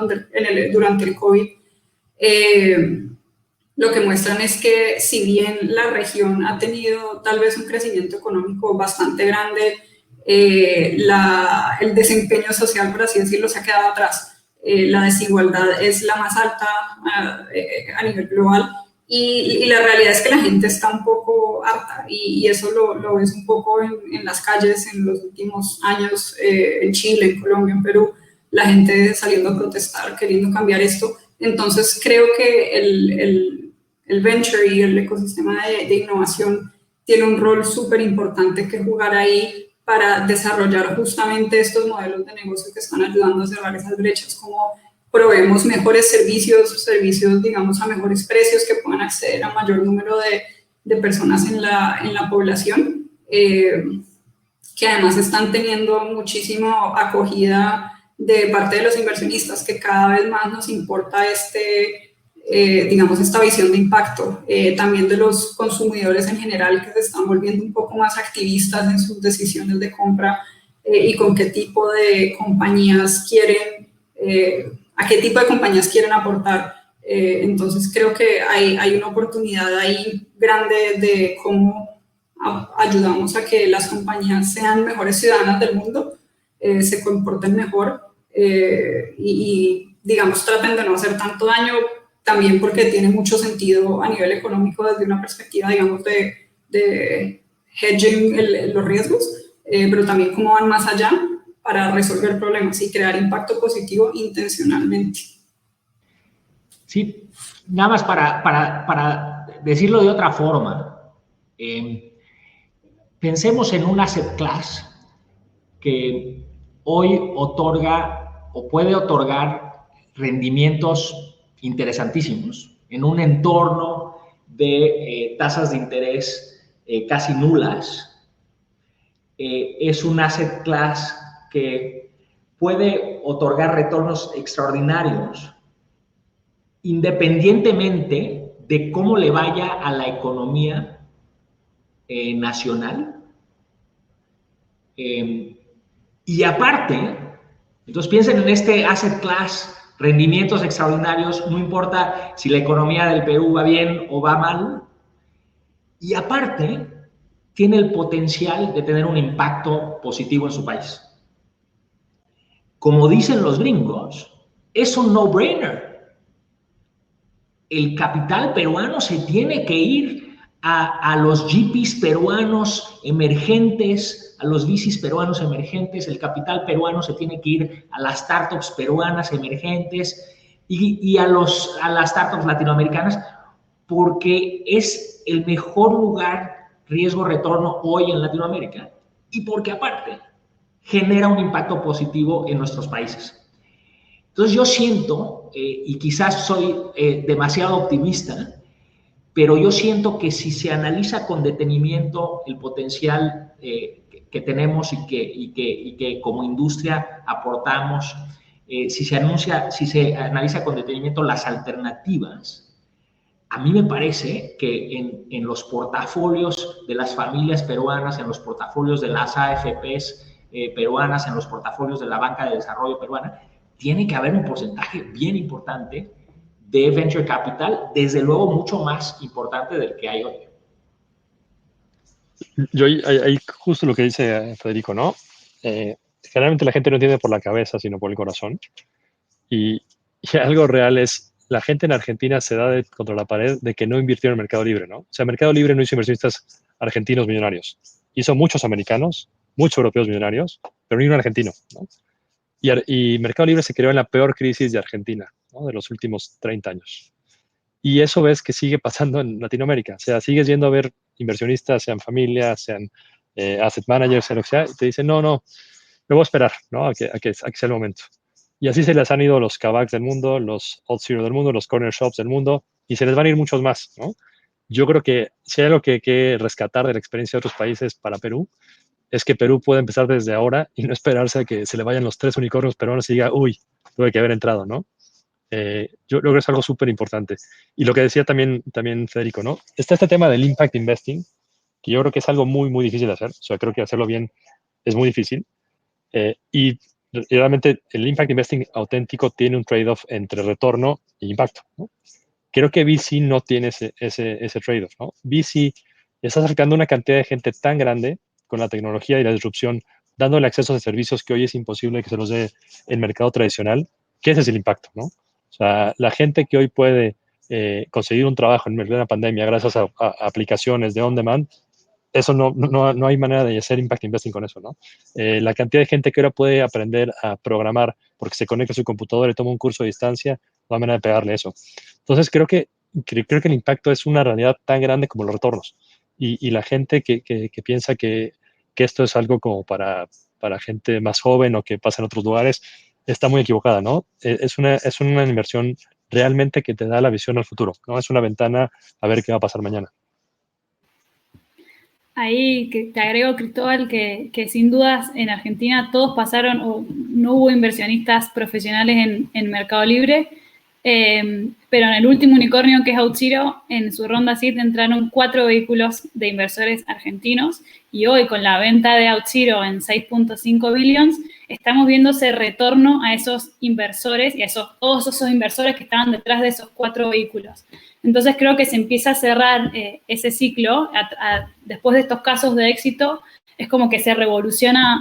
durante el COVID, lo que muestran es que si bien la región ha tenido tal vez un crecimiento económico bastante grande, el desempeño social, por así decirlo, se ha quedado atrás. La desigualdad es la más alta a nivel global y la realidad es que la gente está un poco harta y eso lo ves un poco en las calles en los últimos años, en Chile, en Colombia, en Perú, la gente saliendo a protestar, queriendo cambiar esto. Entonces creo que el venture y el ecosistema de innovación tiene un rol súper importante que jugar ahí para desarrollar justamente estos modelos de negocio que están ayudando a cerrar esas brechas, como proveemos mejores servicios, digamos, a mejores precios que puedan acceder a mayor número de personas en la población, que además están teniendo muchísima acogida de parte de los inversionistas, que cada vez más nos importa digamos, esta visión de impacto, también de los consumidores en general que se están volviendo un poco más activistas en sus decisiones de compra y con qué tipo de compañías quieren, a qué tipo de compañías quieren aportar. Entonces creo que hay una oportunidad ahí grande de cómo ayudamos a que las compañías sean mejores ciudadanas del mundo, se comporten mejor y digamos, traten de no hacer tanto daño, también porque tiene mucho sentido a nivel económico desde una perspectiva, digamos, de hedging los riesgos, pero también cómo van más allá para resolver problemas y crear impacto positivo intencionalmente. Sí, nada más para decirlo de otra forma, pensemos en un asset class que hoy otorga o puede otorgar rendimientos interesantísimos en un entorno de tasas de interés casi nulas. Es un asset class que puede otorgar retornos extraordinarios independientemente de cómo le vaya a la economía nacional. Y aparte, entonces piensen en este asset class, rendimientos extraordinarios, no importa si la economía del Perú va bien o va mal. Y aparte, tiene el potencial de tener un impacto positivo en su país. Como dicen los gringos, es un no-brainer. El capital peruano se tiene que ir a los GPs peruanos emergentes, a los VCs peruanos emergentes, el capital peruano se tiene que ir a las startups peruanas emergentes y a las startups latinoamericanas, porque es el mejor lugar riesgo-retorno hoy en Latinoamérica y porque aparte genera un impacto positivo en nuestros países. Entonces yo siento, y quizás soy demasiado optimista, pero yo siento que si se analiza con detenimiento el potencial que tenemos y que como industria aportamos, si se analiza con detenimiento las alternativas, a mí me parece que en los portafolios de las familias peruanas, en los portafolios de las AFPs peruanas, en los portafolios de la banca de desarrollo peruana, tiene que haber un porcentaje bien importante de venture capital, desde luego mucho más importante del que hay hoy. Yo ahí justo lo que dice Federico, ¿no? Generalmente la gente no entiende por la cabeza, sino por el corazón. Y algo real es, la gente en Argentina se da contra la pared de que no invirtió en el Mercado Libre, ¿no? O sea, Mercado Libre no hizo inversionistas argentinos millonarios. Hizo muchos americanos, muchos europeos millonarios, pero ni un argentino, ¿no? Y Mercado Libre se creó en la peor crisis de Argentina, ¿no? De los últimos 30 años. Y eso ves que sigue pasando en Latinoamérica. O sea, sigues yendo a ver inversionistas, sean familias, sean asset managers, sea lo que sea, y te dicen, no, me voy a esperar, ¿no? A que sea el momento. Y así se les han ido los Kavaks del mundo, los Old Zero del mundo, los Corner Shops del mundo, y se les van a ir muchos más, ¿no? Yo creo que si hay algo que hay que rescatar de la experiencia de otros países para Perú, es que Perú puede empezar desde ahora y no esperarse a que se le vayan los 3 unicornios peruanos y diga, uy, tuve que haber entrado, ¿no? Yo creo que es algo súper importante. Y lo que decía también Federico, ¿no? Está este tema del impact investing, que yo creo que es algo muy, muy difícil de hacer. O sea, creo que hacerlo bien es muy difícil. Y realmente el impact investing auténtico tiene un trade-off entre retorno e impacto, ¿no? Creo que VC no tiene ese trade-off, ¿no? VC está acercando una cantidad de gente tan grande con la tecnología y la disrupción, dándole acceso a servicios que hoy es imposible que se los dé el mercado tradicional, que ese es el impacto, ¿no? O sea, la gente que hoy puede conseguir un trabajo en medio de la pandemia gracias a aplicaciones de on-demand, eso no hay manera de hacer impact investing con eso, ¿no? La cantidad de gente que ahora puede aprender a programar porque se conecta a su computadora y toma un curso a distancia, no hay manera de pegarle eso. Entonces, creo que el impacto es una realidad tan grande como los retornos. Y la gente que piensa que esto es algo como para gente más joven o que pasa en otros lugares, está muy equivocada, ¿no? Es una inversión realmente que te da la visión al futuro, ¿no? Es una ventana a ver qué va a pasar mañana. Ahí te agrego, Cristóbal, que sin dudas en Argentina todos pasaron, o no hubo inversionistas profesionales en Mercado Libre, Pero en el último unicornio, que es OutZero, en su ronda seed entraron 4 vehículos de inversores argentinos, y hoy con la venta de OutZero en 6.5 billions, estamos viendo ese retorno a esos inversores y a todos esos inversores que estaban detrás de esos 4 vehículos. Entonces creo que se empieza a cerrar ese ciclo. Después de estos casos de éxito, es como que se revoluciona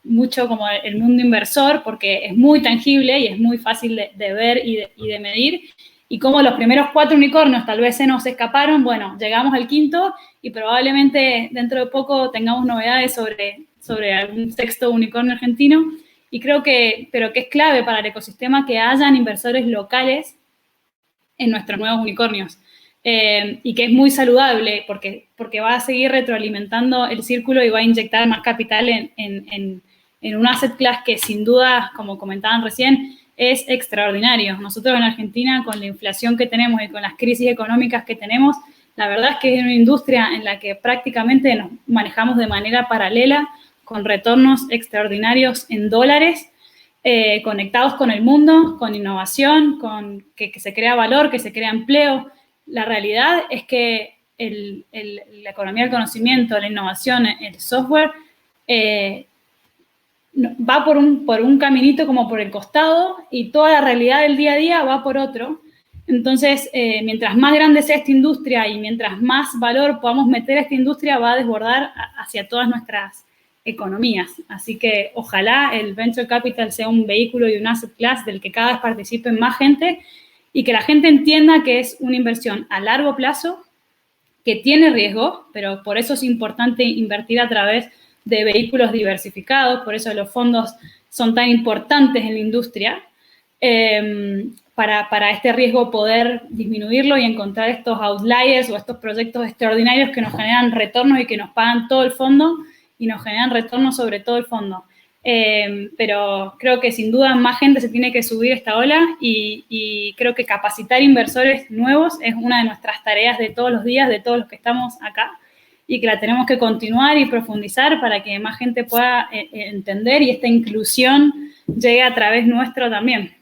mucho como el mundo inversor, porque es muy tangible y es muy fácil de ver y de medir. Y como los primeros 4 unicornios tal vez se nos escaparon, bueno, llegamos al 5º y probablemente dentro de poco tengamos novedades sobre algún 6º unicornio argentino. Y creo pero que es clave para el ecosistema que hayan inversores locales en nuestros nuevos unicornios. Y que es muy saludable porque va a seguir retroalimentando el círculo y va a inyectar más capital en un asset class que sin duda, como comentaban recién, es extraordinario. Nosotros en Argentina, con la inflación que tenemos y con las crisis económicas que tenemos, la verdad es que es una industria en la que prácticamente nos manejamos de manera paralela, con retornos extraordinarios en dólares, conectados con el mundo, con innovación, con que se crea valor, que se crea empleo. La realidad es que la economía del conocimiento, la innovación, el software, va por un caminito como por el costado, y toda la realidad del día a día va por otro. Entonces, mientras más grande sea esta industria y mientras más valor podamos meter a esta industria, va a desbordar hacia todas nuestras economías. Así que ojalá el Venture Capital sea un vehículo y un asset class del que cada vez participen más gente, y que la gente entienda que es una inversión a largo plazo, que tiene riesgo, pero por eso es importante invertir a través de vehículos diversificados, por eso los fondos son tan importantes en la industria, para este riesgo poder disminuirlo y encontrar estos outliers o estos proyectos extraordinarios que nos generan retornos y que nos pagan todo el fondo y nos generan retornos sobre todo el fondo. Pero creo que sin duda más gente se tiene que subir a esta ola, y creo que capacitar inversores nuevos es una de nuestras tareas de todos los días, de todos los que estamos acá, y que la tenemos que continuar y profundizar para que más gente pueda entender y esta inclusión llegue a través nuestro también.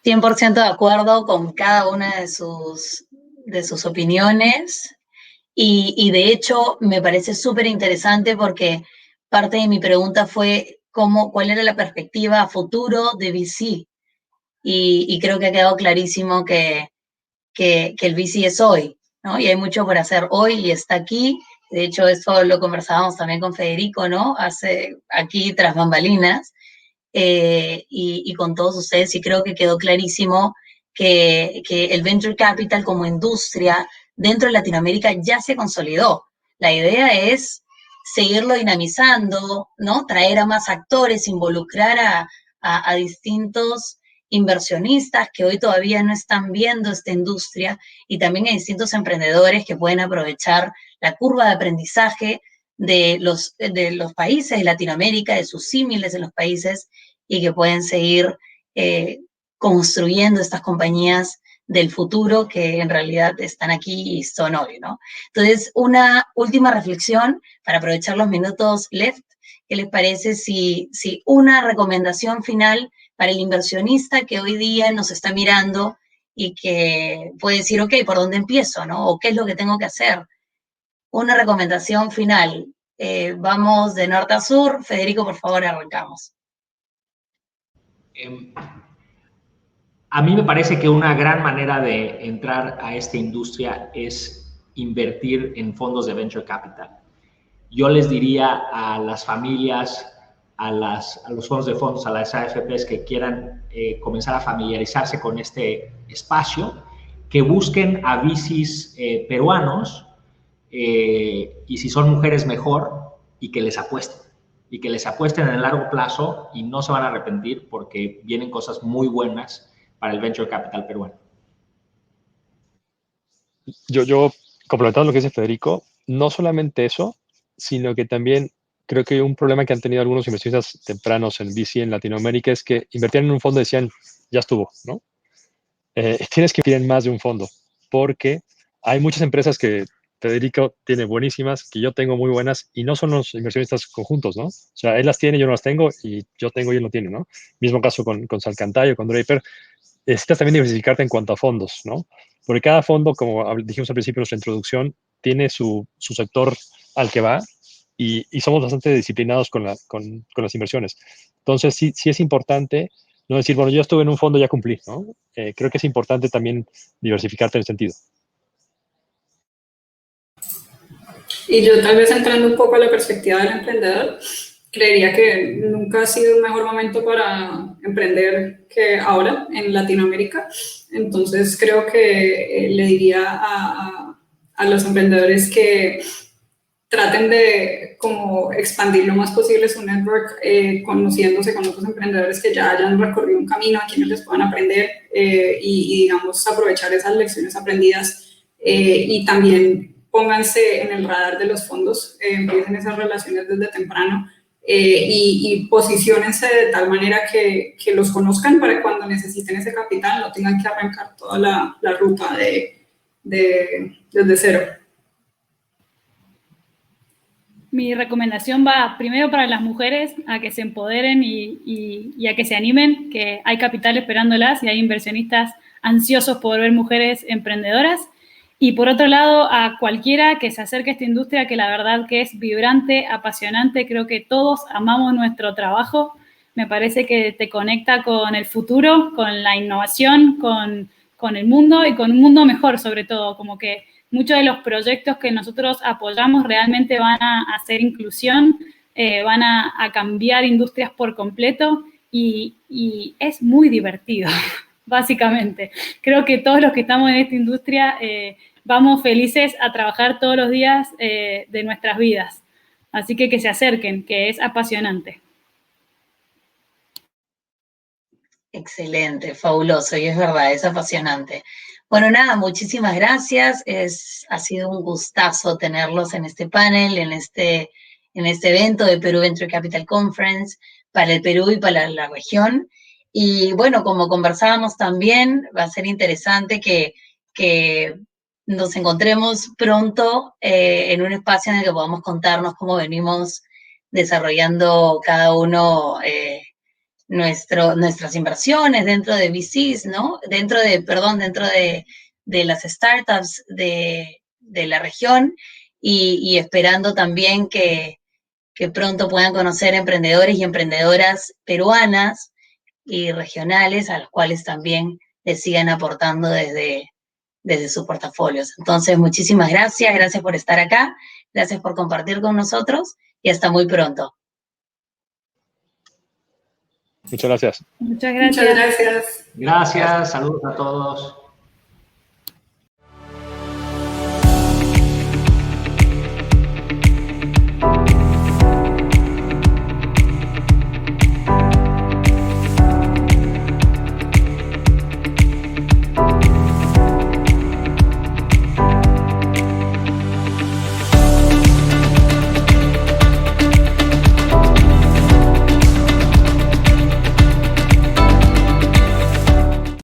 100% de acuerdo con cada una de sus opiniones, y de hecho me parece súper interesante porque parte de mi pregunta fue cuál era la perspectiva a futuro de VC, y creo que ha quedado clarísimo que el VC es hoy, ¿no? Y hay mucho por hacer hoy y está aquí. De hecho, eso lo conversábamos también con Federico, ¿no? Aquí tras bambalinas, y con todos ustedes, y creo que quedó clarísimo que el Venture Capital como industria dentro de Latinoamérica ya se consolidó. La idea es seguirlo dinamizando, ¿no? Traer a más actores, involucrar a distintos inversionistas que hoy todavía no están viendo esta industria, y también hay distintos emprendedores que pueden aprovechar la curva de aprendizaje de los países de Latinoamérica, de sus símiles en los países, y que pueden seguir construyendo estas compañías del futuro que en realidad están aquí y son hoy, ¿no? Entonces, una última reflexión para aprovechar los minutos left. ¿Qué les parece si una recomendación final para el inversionista que hoy día nos está mirando y que puede decir, ok, ¿por dónde empiezo, no? ¿O qué es lo que tengo que hacer? Una recomendación final. Vamos de norte a sur. Federico, por favor, arrancamos. A mí me parece que una gran manera de entrar a esta industria es invertir en fondos de venture capital. Yo les diría a las familias, a los fondos de fondos, a las AFPs que quieran comenzar a familiarizarse con este espacio, que busquen a VCs peruanos, y si son mujeres mejor, y que les apuesten en el largo plazo, y no se van a arrepentir porque vienen cosas muy buenas para el venture capital peruano. Yo complementando lo que dice Federico, no solamente eso, sino que también creo que un problema que han tenido algunos inversionistas tempranos en VC en Latinoamérica es que invertían en un fondo y decían, ya estuvo, ¿no? Tienes que invertir en más de un fondo, porque hay muchas empresas que Federico tiene buenísimas, que yo tengo muy buenas, y no son los inversionistas conjuntos, ¿no? O sea, él las tiene, yo no las tengo, y yo tengo y él no tiene, ¿no? Mismo caso con Salcantay, con Draper. Necesitas también diversificarte en cuanto a fondos, ¿no? Porque cada fondo, como dijimos al principio de nuestra introducción, tiene su sector al que va, y somos bastante disciplinados con las inversiones. Entonces, sí es importante no decir, bueno, yo estuve en un fondo y ya cumplí, ¿no? Creo que es importante también diversificarte en el sentido. Y yo tal vez entrando un poco a la perspectiva del emprendedor, creería que nunca ha sido un mejor momento para emprender que ahora en Latinoamérica. Entonces creo que le diría a los emprendedores que traten de como expandir lo más posible su network, conociéndose con otros emprendedores que ya hayan recorrido un camino, a quienes les puedan aprender y digamos aprovechar esas lecciones aprendidas y también pónganse en el radar de los fondos, empiecen esas relaciones desde temprano y posiciónense de tal manera que los conozcan para que cuando necesiten ese capital no tengan que arrancar toda la ruta desde cero. Mi recomendación va primero para las mujeres a que se empoderen y a que se animen, que hay capital esperándolas y hay inversionistas ansiosos por ver mujeres emprendedoras. Y por otro lado, a cualquiera que se acerque a esta industria, que la verdad que es vibrante, apasionante. Creo que todos amamos nuestro trabajo. Me parece que te conecta con el futuro, con la innovación, con el mundo y con un mundo mejor sobre todo, como que muchos de los proyectos que nosotros apoyamos realmente van a hacer inclusión, van a cambiar industrias por completo y es muy divertido, básicamente. Creo que todos los que estamos en esta industria vamos felices a trabajar todos los días de nuestras vidas. Así que se acerquen, que es apasionante. Excelente, fabuloso, y es verdad, es apasionante. Bueno, nada, muchísimas gracias. Ha sido un gustazo tenerlos en este panel, en este evento de Perú Venture Capital Conference para el Perú y para la región. Y bueno, como conversábamos también, va a ser interesante que nos encontremos pronto en un espacio en el que podamos contarnos cómo venimos desarrollando cada uno nuestras inversiones dentro de VCs, ¿no? Dentro de las startups de la región y esperando también que pronto puedan conocer emprendedores y emprendedoras peruanas y regionales a los cuales también les sigan aportando desde sus portafolios. Entonces, muchísimas gracias por estar acá, gracias por compartir con nosotros y hasta muy pronto. Muchas gracias. Muchas gracias. Muchas gracias. Gracias, saludos a todos.